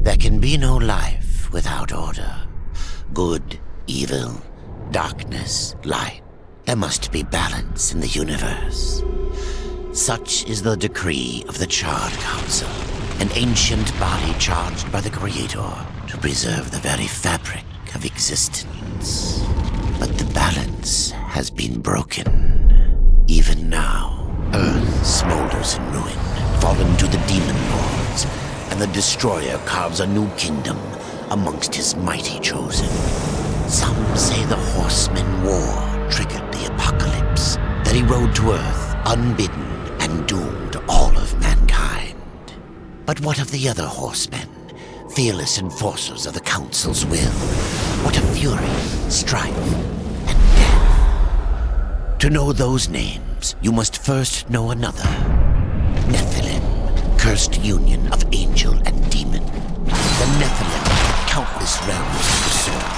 There can be no life without order. Good, evil, darkness, light. There must be balance in the universe. Such is the decree of the Charred Council, an ancient body charged by the Creator to preserve the very fabric of existence. But the balance has been broken. Even now, Earth smolders in ruin, fallen to the demon lords, and the Destroyer carves a new kingdom amongst his mighty chosen. Some say the Horseman War triggered the apocalypse, that he rode to Earth unbidden and doomed all of mankind. But what of the other horsemen, fearless enforcers of the Council's will? What of fury, strife, and death? To know those names, you must first know another. Nephilim, cursed union of angel and demon. The Nephilim had countless realms to the sword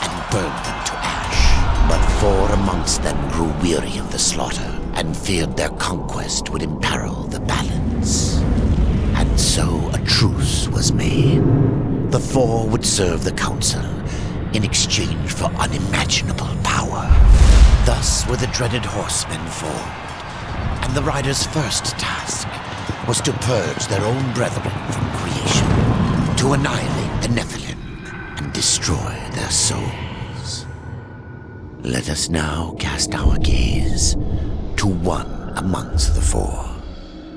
and burned them to ash. But 4 amongst them grew weary of the slaughter and feared their conquest would imperil the balance. And so a truce was made. The 4 would serve the Council in exchange for unimaginable power. Thus were the dreaded horsemen formed, and the riders' first task was to purge their own brethren from creation, to annihilate the Nephilim and destroy their souls. Let us now cast our gaze to one amongst the 4,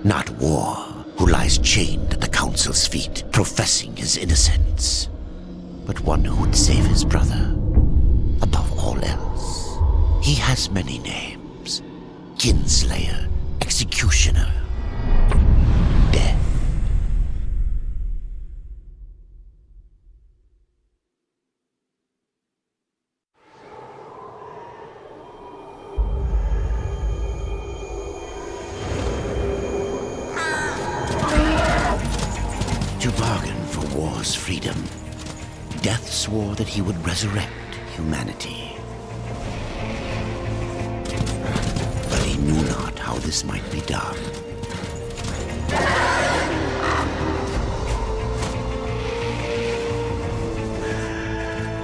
not War, who lies chained at the Council's feet, professing his innocence, but one who would save his brother above all else. He has many names: Kinslayer, Executioner, Death. To bargain for war's freedom, Death swore that he would resurrect humanity. But he knew not how this might be done.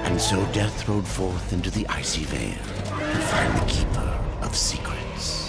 And so Death rode forth into the icy veil to find the Keeper of Secrets.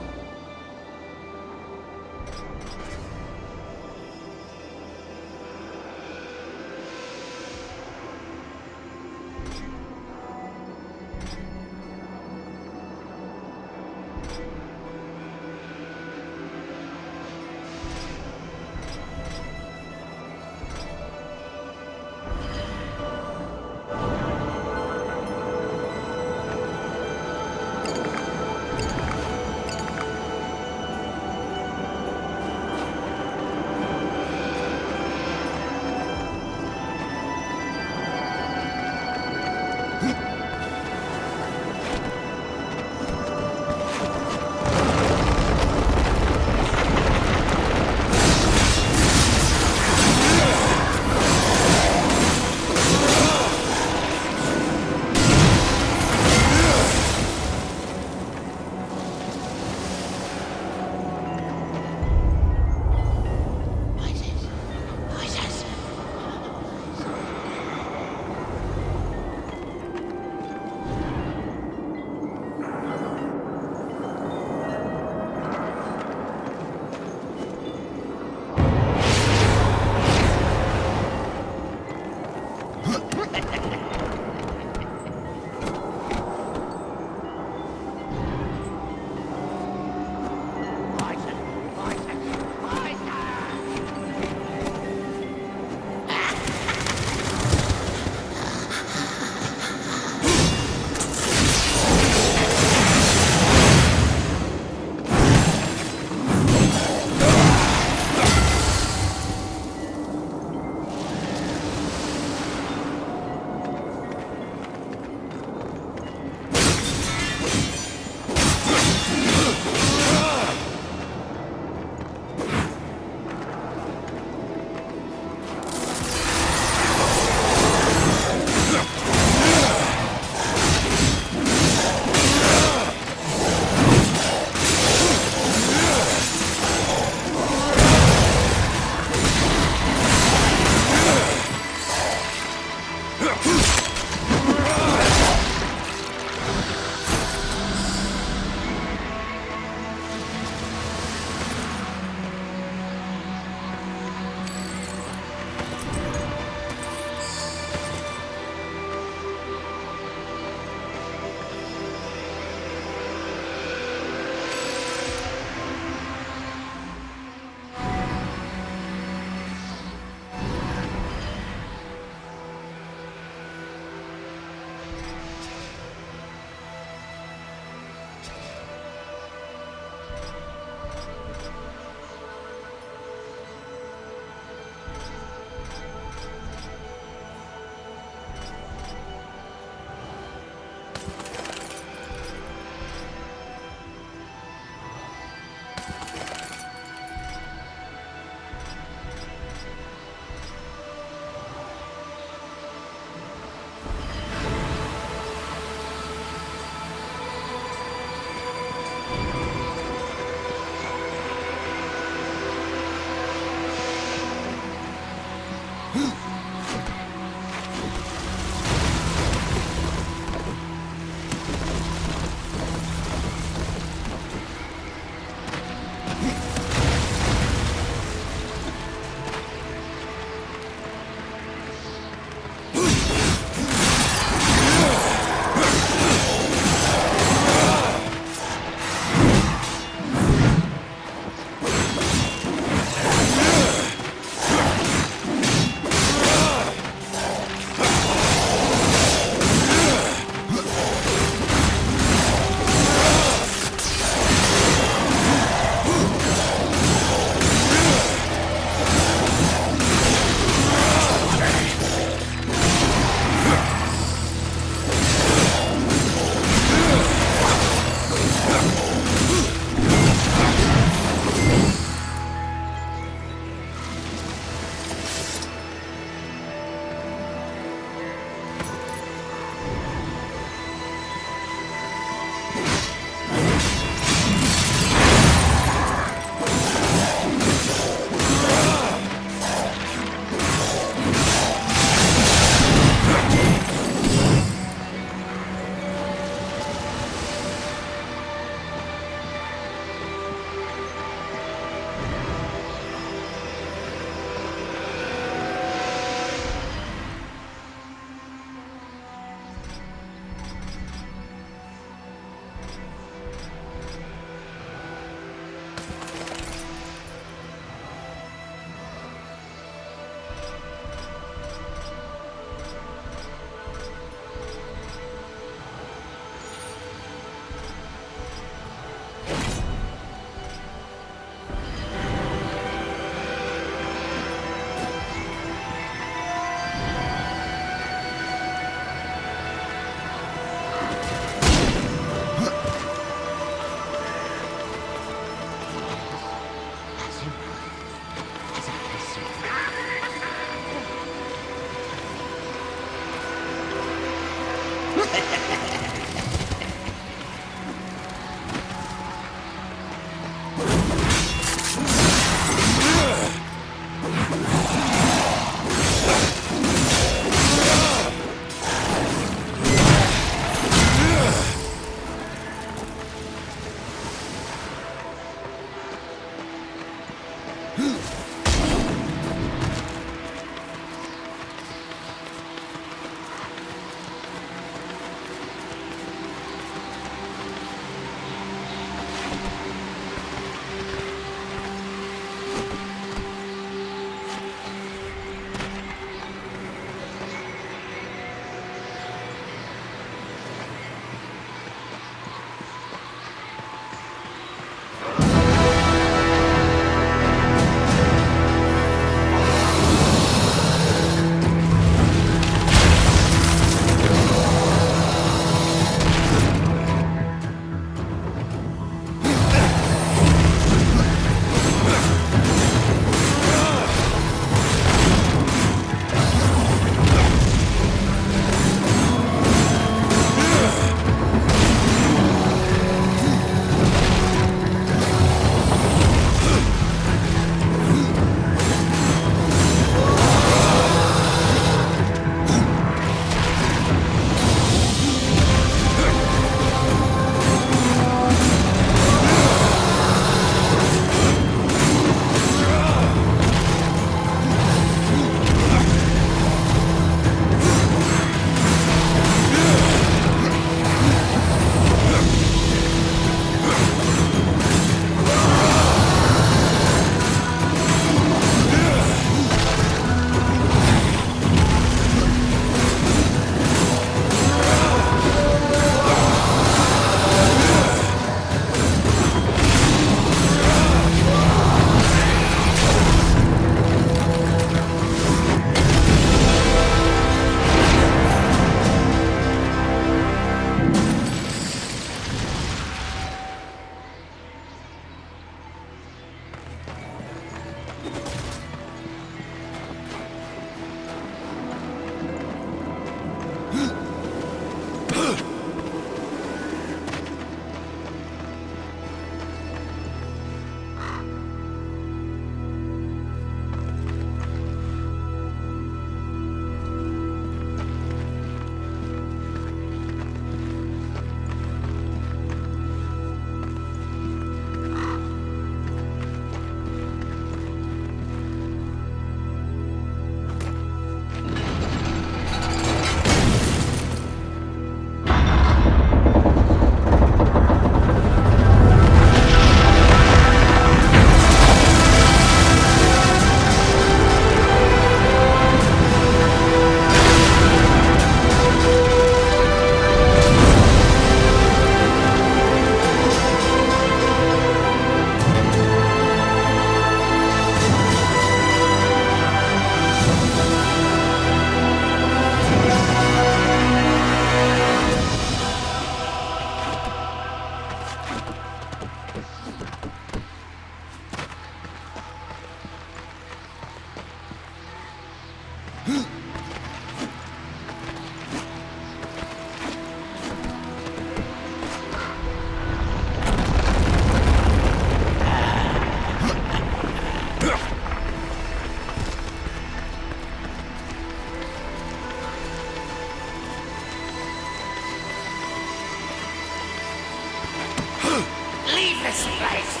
this place!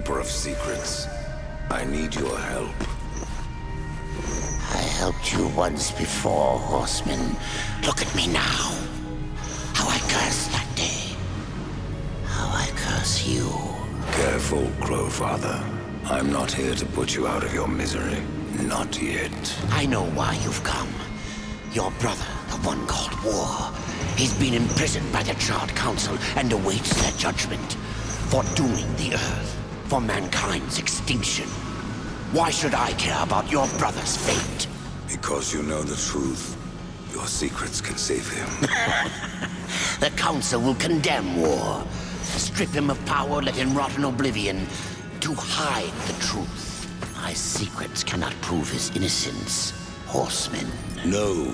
keeper of secrets. I need your help. I helped you once before, Horseman. Look at me now. How I cursed that day. How I curse you. Careful, Crowfather. I'm not here to put you out of your misery. Not yet. I know why you've come. Your brother, the one called War. He's been imprisoned by the Charred Council and awaits their judgment. For dooming the Earth. For mankind's extinction. Why should I care about your brother's fate? Because you know the truth. Your secrets can save him. The Council will condemn War. Strip him of power, let him rot in oblivion. To hide the truth. My secrets cannot prove his innocence, Horseman. No,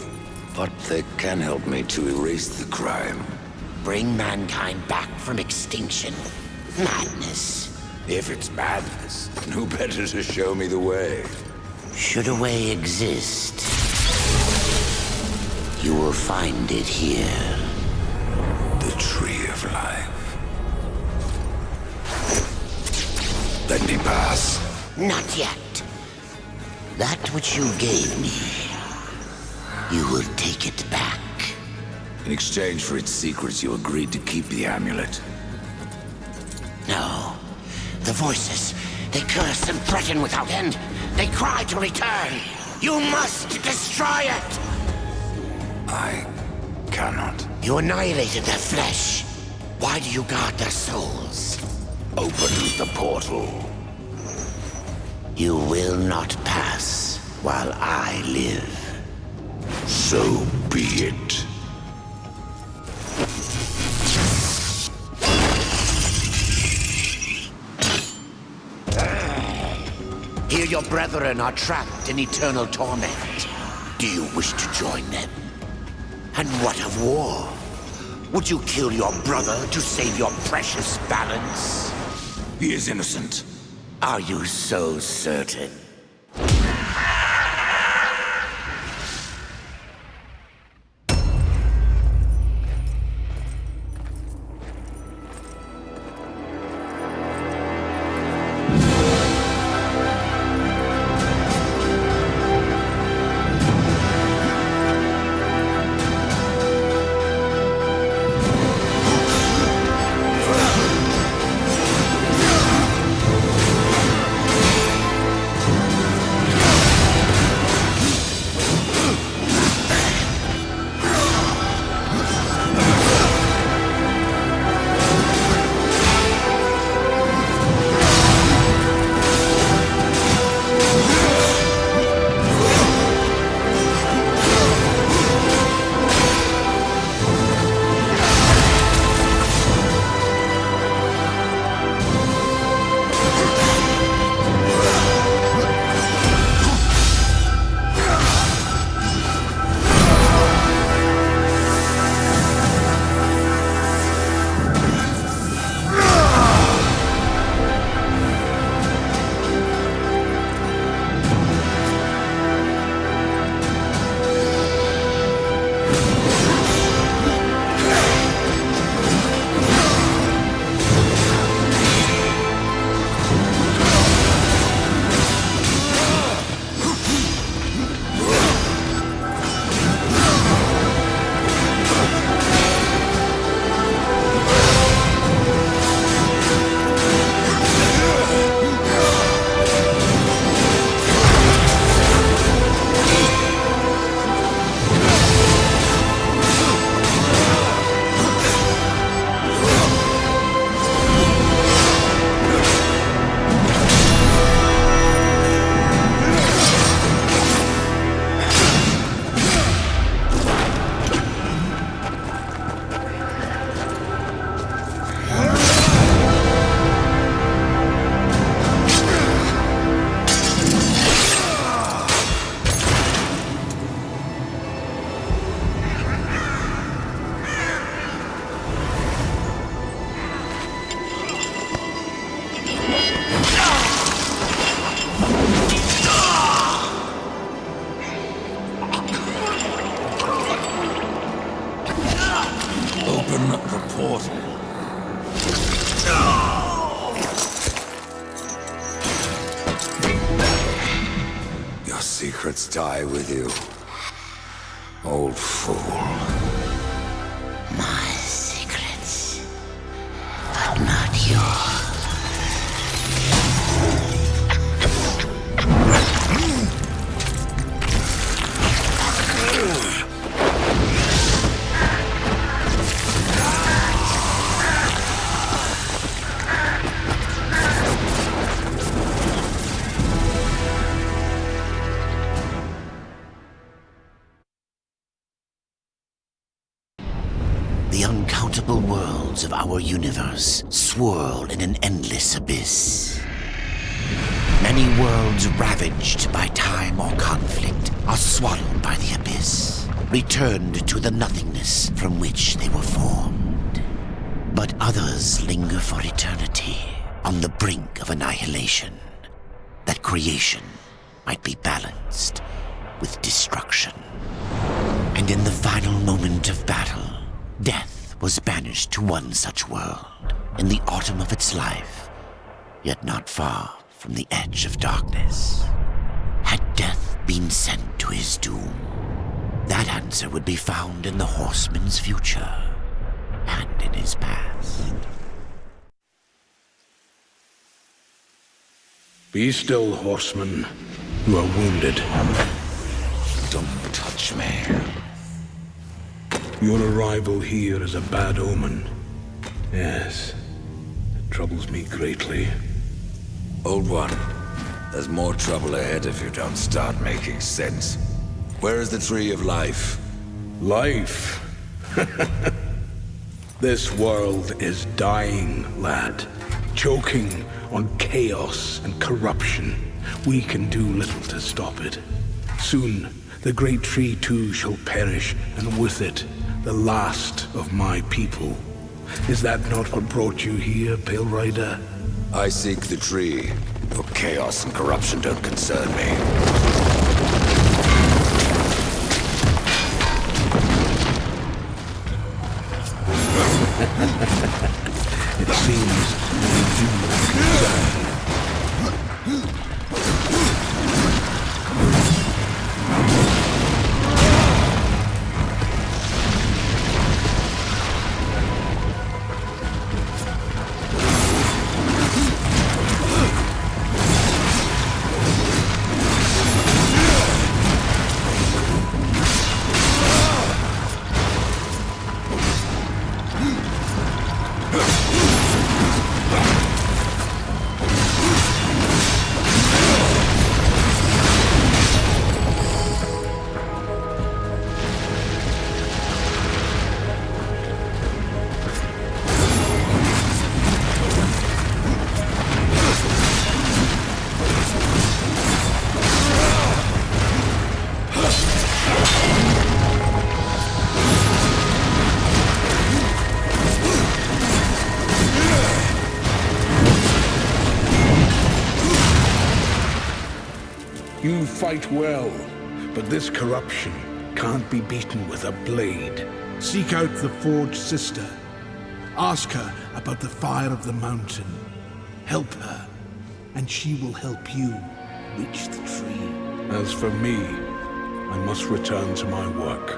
but they can help me to erase the crime. Bring mankind back from extinction. Madness. If it's madness, then who better to show me the way? Should a way exist, you will find it here. The Tree of Life. Let me pass. Not yet. That which you gave me, you will take it back. In exchange for its secrets, you agreed to keep the amulet. No. The voices, they curse and threaten without end. They cry to return. You must destroy it! I cannot. You annihilated their flesh. Why do you guard their souls? Open the portal. You will not pass while I live. So be it. Here your brethren are trapped in eternal torment. Do you wish to join them? And what of War? Would you kill your brother to save your precious balance? He is innocent. Are you so certain? secrets die with you. Old fool. My secrets, but not yours. The uncountable worlds of our universe swirl in an endless abyss. Many worlds ravaged by time or conflict are swallowed by the abyss, returned to the nothingness from which they were formed. But others linger for eternity on the brink of annihilation, that creation might be balanced with destruction. And in the final moment of battle, death was banished to one such world in the autumn of its life, yet not far from the edge of darkness. Had death been sent to his doom? That answer would be found in the horseman's future and in his past. Be still, horseman. You are wounded. Don't touch me. Your arrival here is a bad omen. Yes, it troubles me greatly. Old one, there's more trouble ahead if you don't start making sense. Where is the tree of life? Life? This world is dying, lad. Choking on chaos and corruption. We can do little to stop it. Soon, the great tree too shall perish, and with it, the last of my people. Is that not what brought you here, Pale Rider? I seek the tree. Your chaos and corruption don't concern me. It seems you do not concern me. You fight well, but this corruption can't be beaten with a blade. Seek out the Forged Sister. Ask her about the fire of the mountain. Help her, and she will help you reach the tree. As for me, I must return to my work.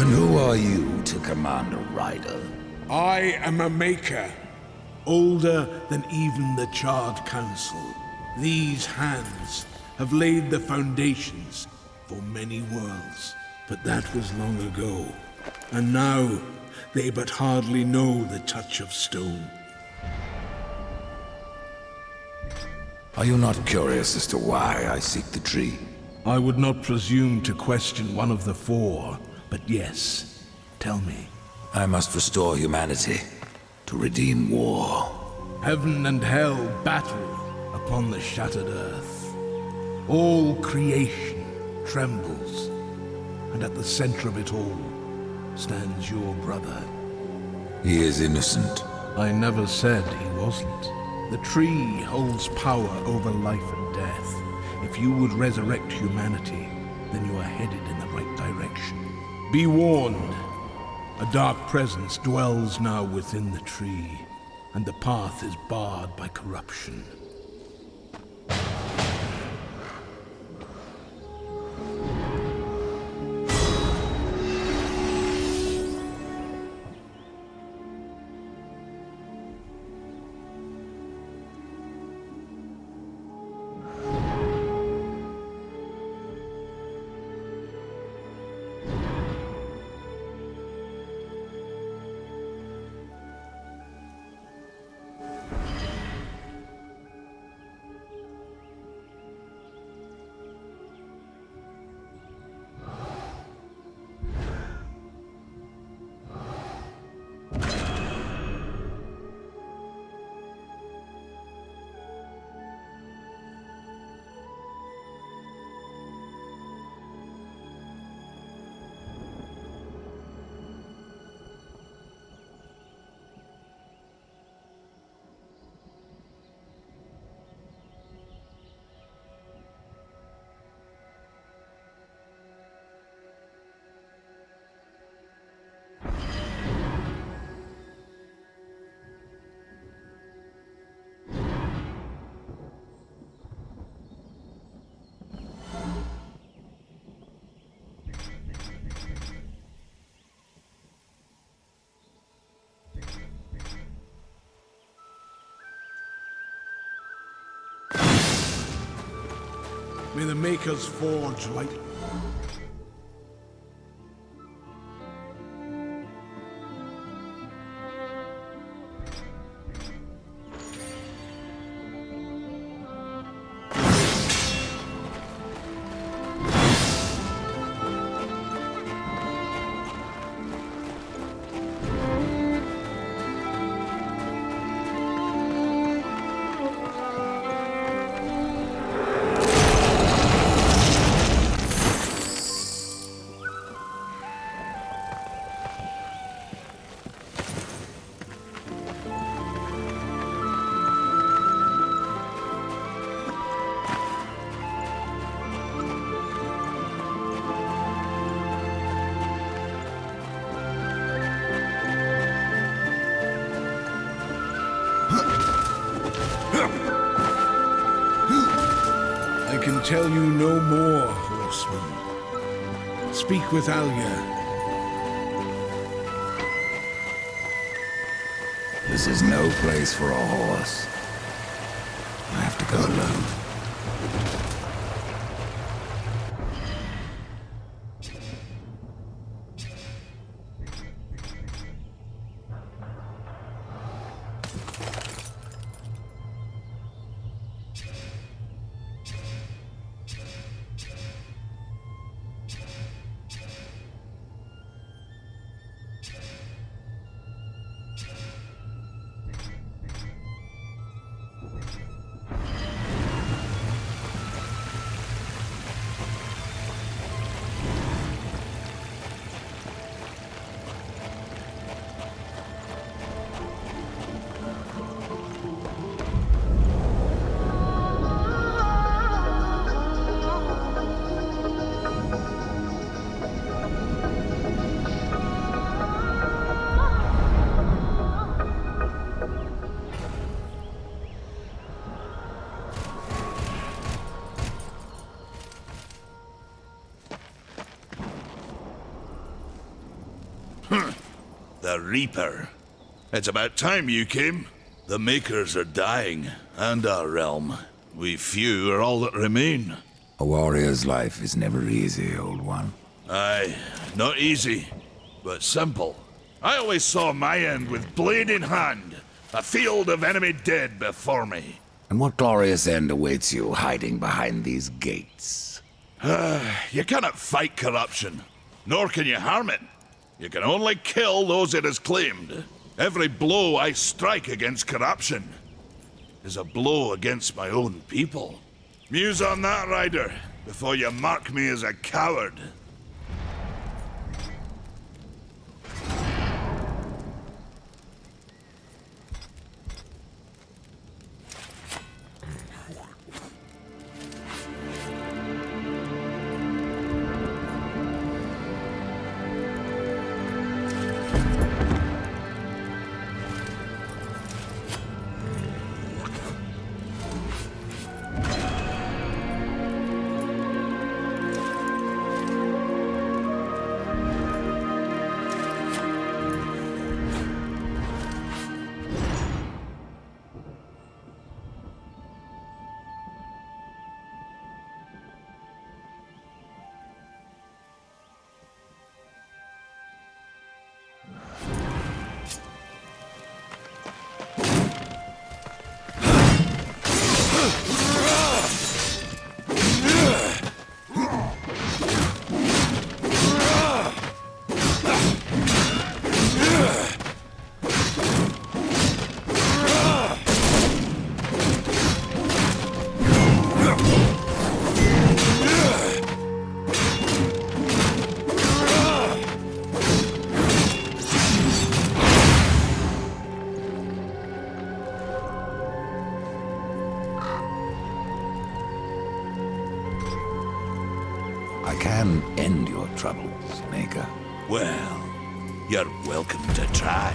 And who are you to command a rider? I am a maker, older than even the Charred Council. These hands have laid the foundations for many worlds, but that was long ago. And now, they but hardly know the touch of stone. Are you not curious as to why I seek the tree? I would not presume to question one of the four, but yes, tell me. I must restore humanity to redeem war. Heaven and hell battle upon the shattered earth. All creation trembles, and at the center of it all stands your brother. He is innocent. I never said he wasn't. The tree holds power over life and death. If you would resurrect humanity, then you are headed in the right direction. Be warned. A dark presence dwells now within the tree, and the path is barred by corruption. May the Maker's forge light. I can tell you no more, horseman. Speak with Alya. This is no place for a horse. I have to go alone. The Reaper. It's about time you came. The Makers are dying, and our realm. We few are all that remain. A warrior's life is never easy, old one. Aye, not easy, but simple. I always saw my end with blade in hand, a field of enemy dead before me. And what glorious end awaits you hiding behind these gates? You cannot fight corruption, nor can you harm it. You can only kill those it has claimed. Every blow I strike against corruption is a blow against my own people. Muse on that, Rider, before you mark me as a coward. I can end your troubles, Maker. Well, you're welcome to try.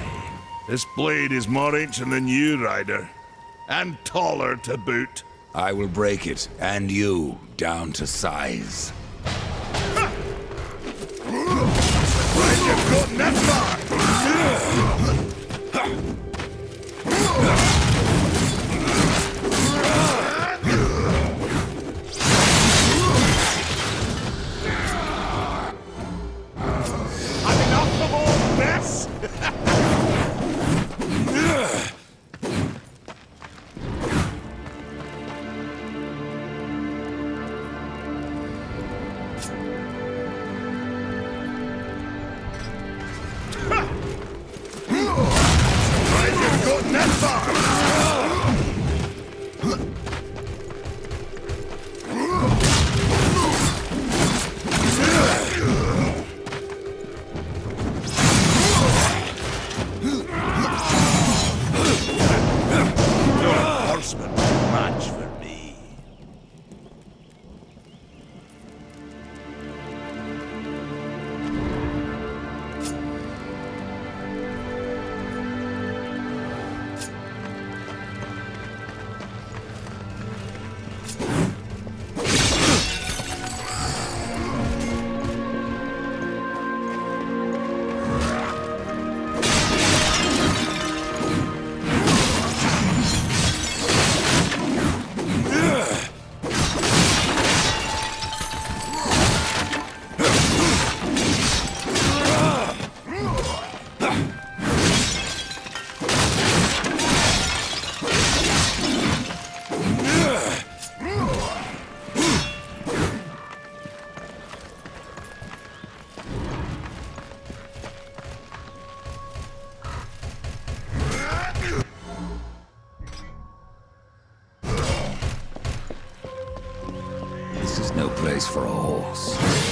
This blade is more ancient than you, Rider. And taller to boot. I will break it, and you, down to size. Right, you've gotten that far! for a horse.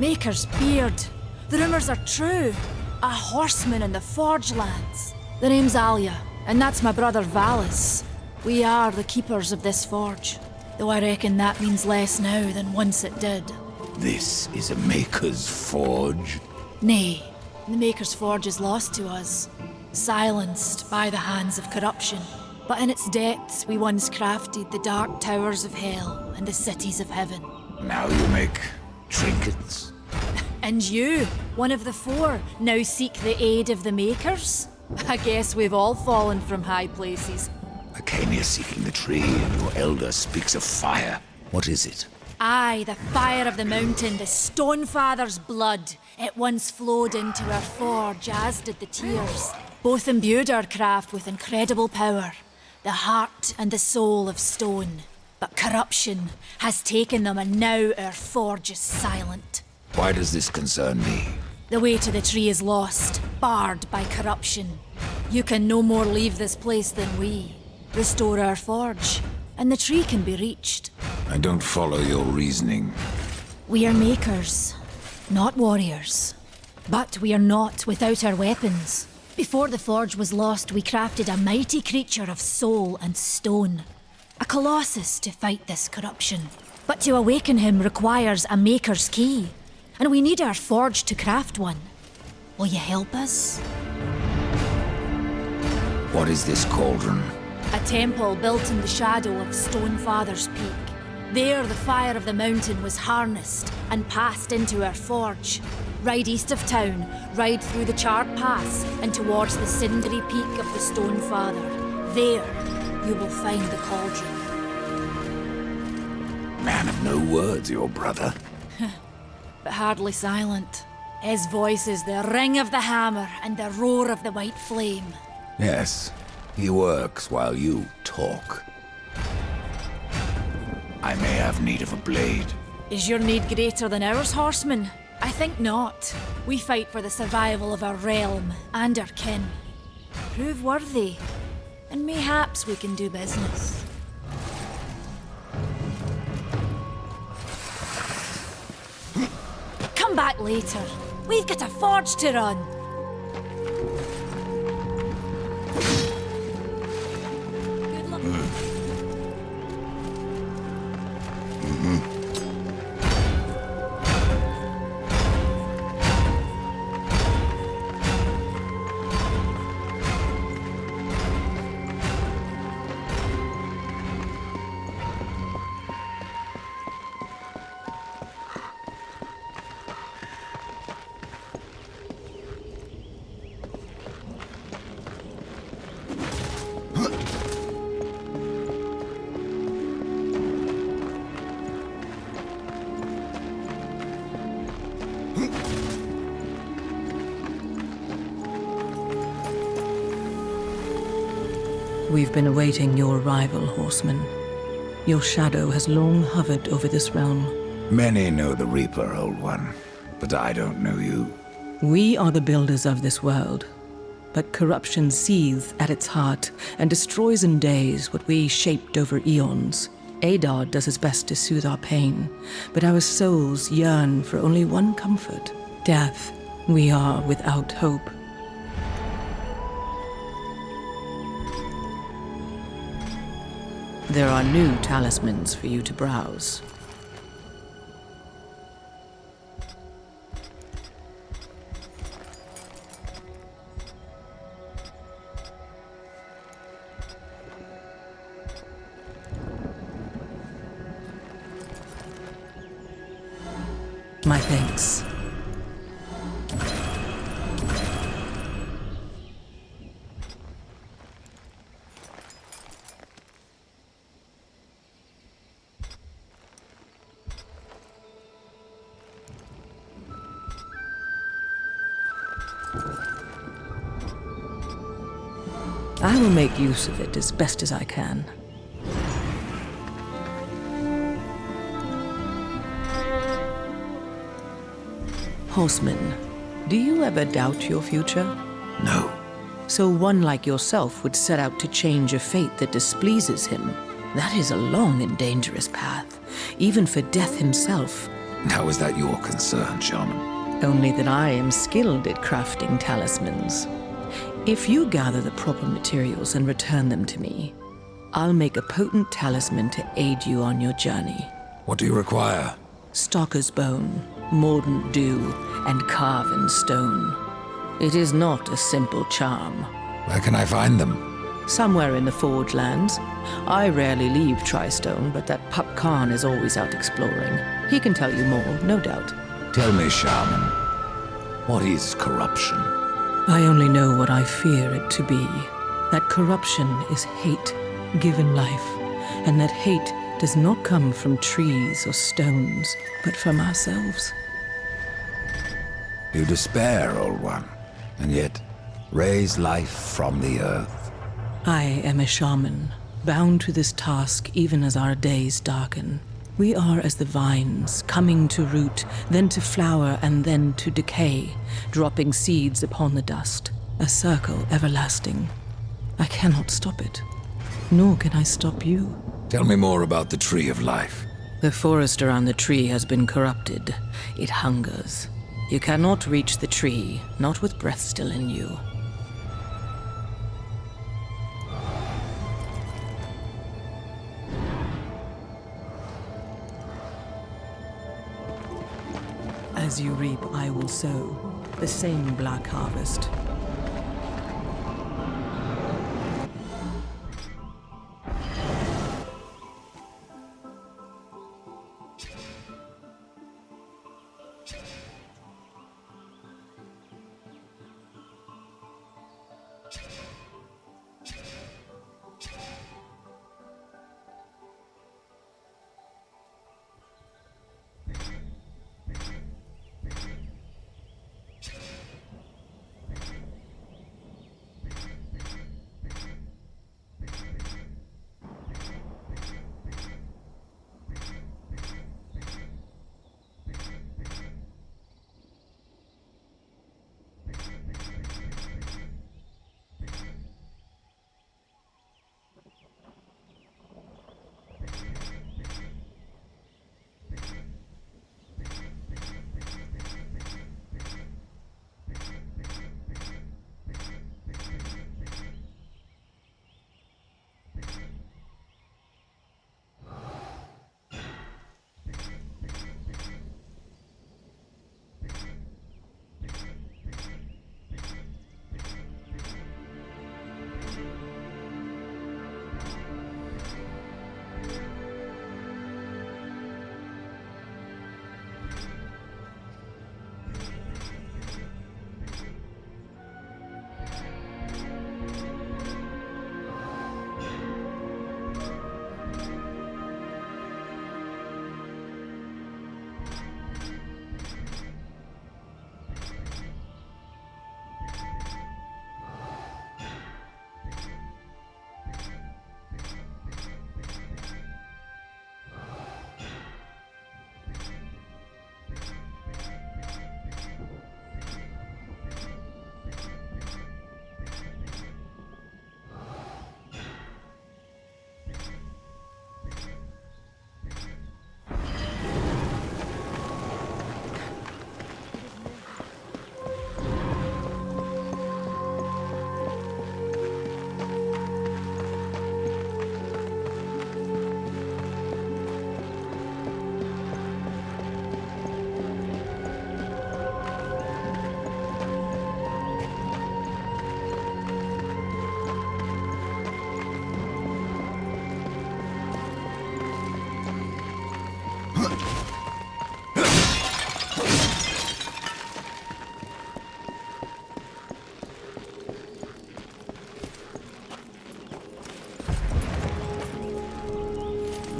Maker's beard. The rumors are true. A horseman in the Forge lands. The name's Alia, and that's my brother Valis. We are the keepers of this forge, though I reckon that means less now than once it did. This is a Maker's Forge? Nay, the Maker's Forge is lost to us, silenced by the hands of corruption. But in its depths we once crafted the dark towers of hell and the cities of heaven. Now you make trinkets? And you, one of the four, now seek the aid of the Makers? I guess we've all fallen from high places. I came here seeking the tree, and your elder speaks of fire. What is it? Aye, the fire of the mountain, the Stonefather's blood. It once flowed into our forge, as did the tears. Both imbued our craft with incredible power, the heart and the soul of stone. But corruption has taken them, and now our forge is silent. Why does this concern me? The way to the tree is lost, barred by corruption. You can no more leave this place than we. Restore our forge, and the tree can be reached. I don't follow your reasoning. We are makers. not warriors. But we are not without our weapons. Before the forge was lost, we crafted a mighty creature of soul and stone. A colossus to fight this corruption. But to awaken him requires a maker's key. And we need our forge to craft one. Will you help us? What is this cauldron? A temple built in the shadow of Stonefather's Peak. There, the fire of the mountain was harnessed and passed into our forge. Ride east of town, ride through the charred pass and towards the cindery peak of the Stonefather. There, you will find the cauldron. Man of no words, your brother. But hardly silent. His voice is the ring of the hammer and the roar of the white flame. Yes, he works while you talk. I may have need of a blade. Is your need greater than ours, horseman? I think not. We fight for the survival of our realm and our kin. Prove worthy, and mayhaps we can do business. Come back later. We've got a forge to run. Good luck. We've been awaiting your arrival, horseman. Your shadow has long hovered over this realm. Many know the Reaper, Old One, but I don't know you. We are the builders of this world, but corruption seethes at its heart and destroys in days what we shaped over eons. Adar does his best to soothe our pain, but our souls yearn for only one comfort: death. We are without hope. There are new talismans for you to browse. My thanks. I will make use of it as best as I can. Horseman, do you ever doubt your future? No. So one like yourself would set out to change a fate that displeases him. That is a long and dangerous path, even for death himself. How is that your concern, Shaman? Only that I am skilled at crafting talismans. If you gather the proper materials and return them to me, I'll make a potent talisman to aid you on your journey. What do you require? Stalker's bone, mordant dew, and carven stone. It is not a simple charm. Where can I find them? Somewhere in the Forge lands. I rarely leave Tristone, but that Pup Khan is always out exploring. He can tell you more, no doubt. Tell me, Shaman, what is corruption? I only know what I fear it to be. That corruption is hate, given life, and that hate does not come from trees or stones, but from ourselves. You despair, Old One, and yet raise life from the earth. I am a shaman, bound to this task even as our days darken. We are as the vines, coming to root, then to flower, and then to decay, dropping seeds upon the dust. A circle everlasting. I cannot stop it, nor can I stop you. Tell me more about the Tree of Life. The forest around the tree has been corrupted. It hungers. You cannot reach the tree, not with breath still in you. As you reap, I will sow, the same black harvest.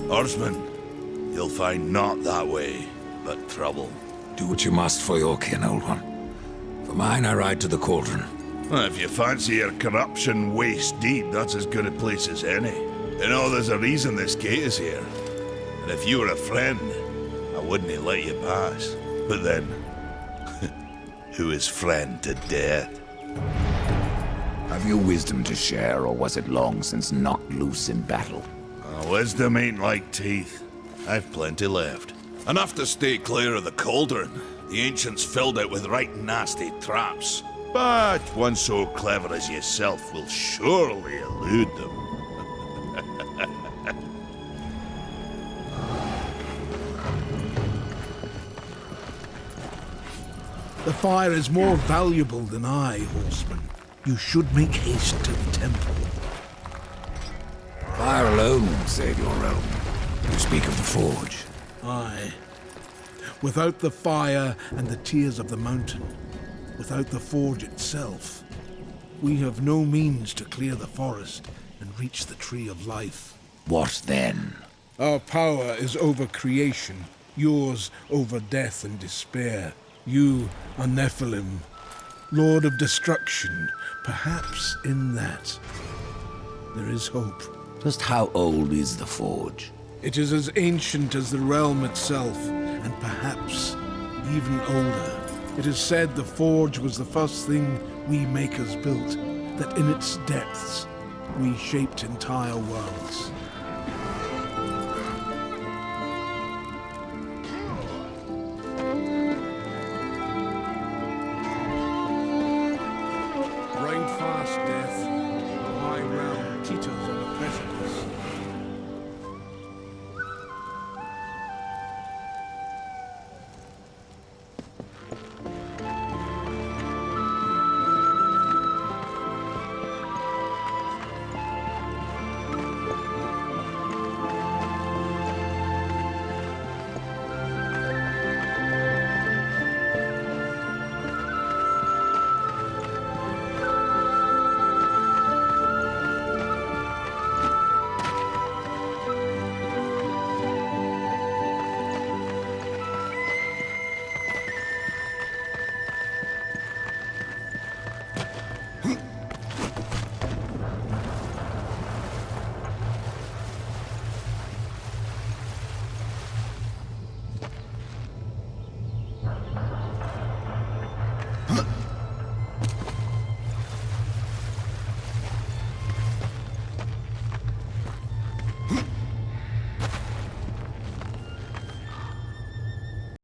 Horseman, you'll find naught that way, but trouble. Do what you must for your kin, old one. For mine, I ride to the cauldron. Well, if you fancy your corruption waist deep, that's as good a place as any. You know, there's a reason this gate is here. And if you were a friend, I wouldn't let you pass. But then, who is friend to death? Have you wisdom to share, or was it long since knocked loose in battle? Wisdom ain't like teeth. I've plenty left. Enough to stay clear of the cauldron. The ancients filled it with right nasty traps. But one so clever as yourself will surely elude them. The fire is more valuable than I, horseman. You should make haste to the temple. Fire alone won't save your realm. You speak of the forge. Aye. Without the fire and the tears of the mountain, without the forge itself, we have no means to clear the forest and reach the tree of life. What then? Our power is over creation, yours over death and despair. You are Nephilim, Lord of Destruction. Perhaps in that there is hope. Just how old is the forge? It is as ancient as the realm itself, and perhaps even older. It is said the forge was the first thing we makers built, that in its depths we shaped entire worlds. realm teeters on the present.